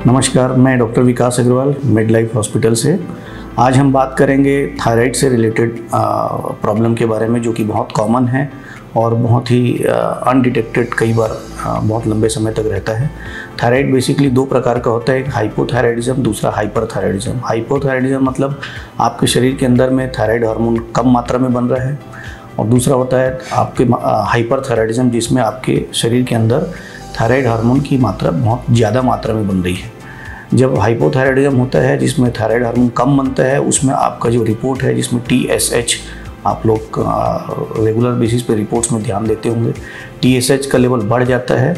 नमस्कार, मैं डॉक्टर विकास Agarwal made life hospital से। आज हम बात करेंगे थायराइड से रिलेटेड प्रॉब्लम के बारे में, जो कि बहुत कॉमन है और बहुत ही अनडिटेक्टेड कई बार बहुत लंबे समय तक रहता है। थायराइड बेसिकली दो प्रकार का होता है, एक हाइपोथायराइडिज्म, दूसरा हाइपरथायराइडिज्म। हाइपोथायराइडिज्म मतलब आपके शरीर के अंदर में थायराइड हार्मोन कम मात्रा में बन रहा है, और दूसरा होता है आपके हाइपरथायराइडिज्म, जिसमें आपके शरीर के अंदर थायराइड हार्मोन की मात्रा बहुत ज़्यादा मात्रा में बन रही है। जब हाइपोथायराइडिज्म होता है जिसमें थायराइड हार्मोन कम बनता है, उसमें आपका जो रिपोर्ट है जिसमें TSH, आप लोग रेगुलर बेसिस पे रिपोर्ट्स में ध्यान देते होंगे, TSH का लेवल बढ़ जाता है।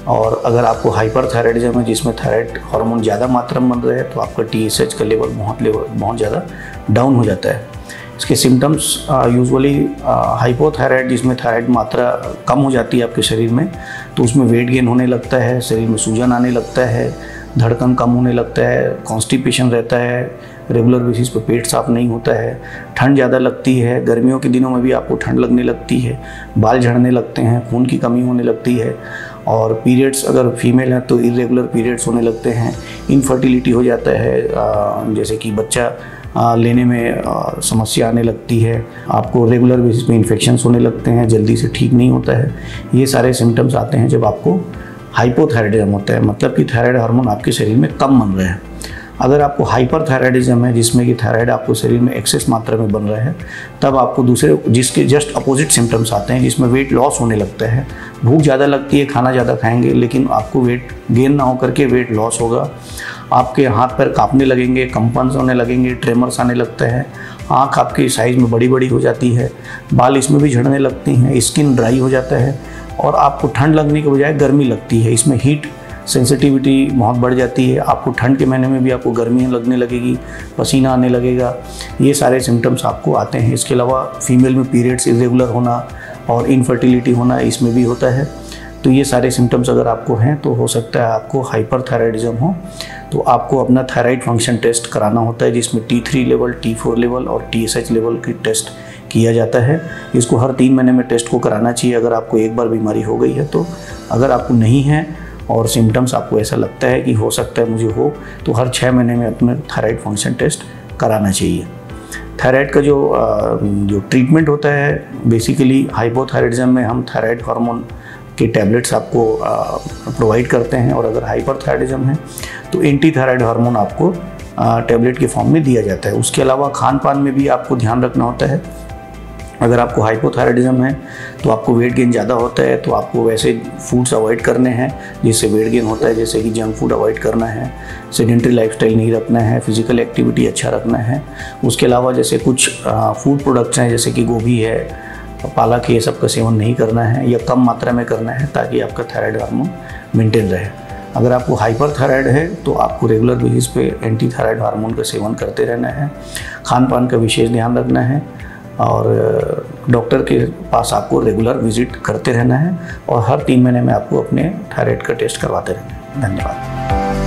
और अगर आपको हाइपरथायराइडिज्म है जिसमें थायराइड हार्मोन ज़्यादा मात्रा में बन रहा है, तो आपका TSH का लेवल बहुत ज़्यादा डाउन हो जाता है। इसके सिम्टम्स यूजुअली हाइपोथायराइड जिसमें थायराइड मात्रा कम हो जाती है आपके शरीर में, तो उसमें वेट गेन होने लगता है, शरीर में सूजन आने लगता है, धड़कन कम होने लगता है, कॉन्स्टिपेशन रहता है, रेगुलर बेसिस पे पेट साफ नहीं होता है, ठंड ज़्यादा लगती है, गर्मियों के दिनों में भी आपको ठंड लगने लगती है, बाल झड़ने लगते हैं, खून की कमी होने लगती है, और पीरियड्स अगर फीमेल हैं तो इरेगुलर पीरियड्स होने लगते हैं, इनफर्टिलिटी हो जाता है, जैसे कि बच्चा लेने में समस्या आने लगती है, आपको रेगुलर बेसिस पे इन्फेक्शंस होने लगते हैं, जल्दी से ठीक नहीं होता है। ये सारे सिम्टम्स आते हैं जब आपको हाइपोथायराइडिज्म होता है, मतलब कि थायराइड हार्मोन आपके शरीर में कम बन रहा है। अगर आपको हाइपरथायराइडिज्म है जिसमें कि थायराइड आपको शरीर में एक्सेस मात्रा में बन रहा है, तब आपको दूसरे जिसके जस्ट अपोजिट सिम्टम्स आते हैं, जिसमें वेट लॉस होने लगता है, भूख ज़्यादा लगती है, खाना ज़्यादा खाएंगे लेकिन आपको वेट गेन ना हो करके वेट लॉस होगा, आपके हाथ पैर कांपने लगेंगे, कंपन्स होने लगेंगे, ट्रेमर्स आने लगता है, आँख आपकी साइज़ में बड़ी बड़ी हो जाती है, बाल इसमें भी झड़ने लगती हैं, स्किन ड्राई हो जाता है, और आपको ठंड लगने के बजाय गर्मी लगती है। इसमें हीट सेंसिटिविटी बहुत बढ़ जाती है, आपको ठंड के महीने में भी आपको गर्मी लगने लगेगी, पसीना आने लगेगा। ये सारे सिम्टम्स आपको आते हैं। इसके अलावा फीमेल में पीरियड्स इरेगुलर होना और इनफर्टिलिटी होना इसमें भी होता है। तो ये सारे सिम्टम्स अगर आपको हैं तो हो सकता है आपको हाइपरथायराइडिज्म हो। तो आपको अपना थायराइड फंक्शन टेस्ट कराना होता है, जिसमें T3 लेवल, T4 लेवल और TSH लेवल की टेस्ट किया जाता है। इसको हर 3 महीने में टेस्ट को कराना चाहिए अगर आपको एक बार बीमारी हो गई है तो। अगर आपको नहीं है और सिम्टम्स आपको ऐसा लगता है कि हो सकता है मुझे हो, तो हर 6 महीने में अपना थायराइड फंक्शन टेस्ट कराना चाहिए। थायराइड का जो ट्रीटमेंट होता है, बेसिकली हाइपोथायराइडिज्म में हम थायराइड हार्मोन के टैबलेट्स आपको प्रोवाइड करते हैं, और अगर हाइपरथायराइडिज्म है तो एंटी थायराइड हार्मोन आपको टैबलेट के फॉर्म में दिया जाता है। उसके अलावा खान पान में भी आपको ध्यान रखना होता है। अगर आपको हाइपोथायराइडिज्म है तो आपको वेट गेन ज़्यादा होता है, तो आपको वैसे फूड्स अवॉइड करने हैं जिससे वेट गेन होता है, जैसे कि जंक फूड अवॉइड करना है, सेडेंटरी लाइफस्टाइल नहीं रखना है, फिजिकल एक्टिविटी अच्छा रखना है। उसके अलावा जैसे कुछ फूड प्रोडक्ट्स हैं जैसे कि गोभी है, पालक, ये सब का सेवन नहीं करना है या कम मात्रा में करना है, ताकि आपका थायराइड हार्मोन मेंटेन रहे। अगर आपको हाइपरथायराइड है तो आपको रेगुलर बेसिस पे एंटी थायराइड हार्मोन का सेवन करते रहना है, खान पान का विशेष ध्यान रखना है, और डॉक्टर के पास आपको रेगुलर विजिट करते रहना है, और हर 3 महीने में आपको अपने थायराइड का टेस्ट करवाते रहना है। धन्यवाद।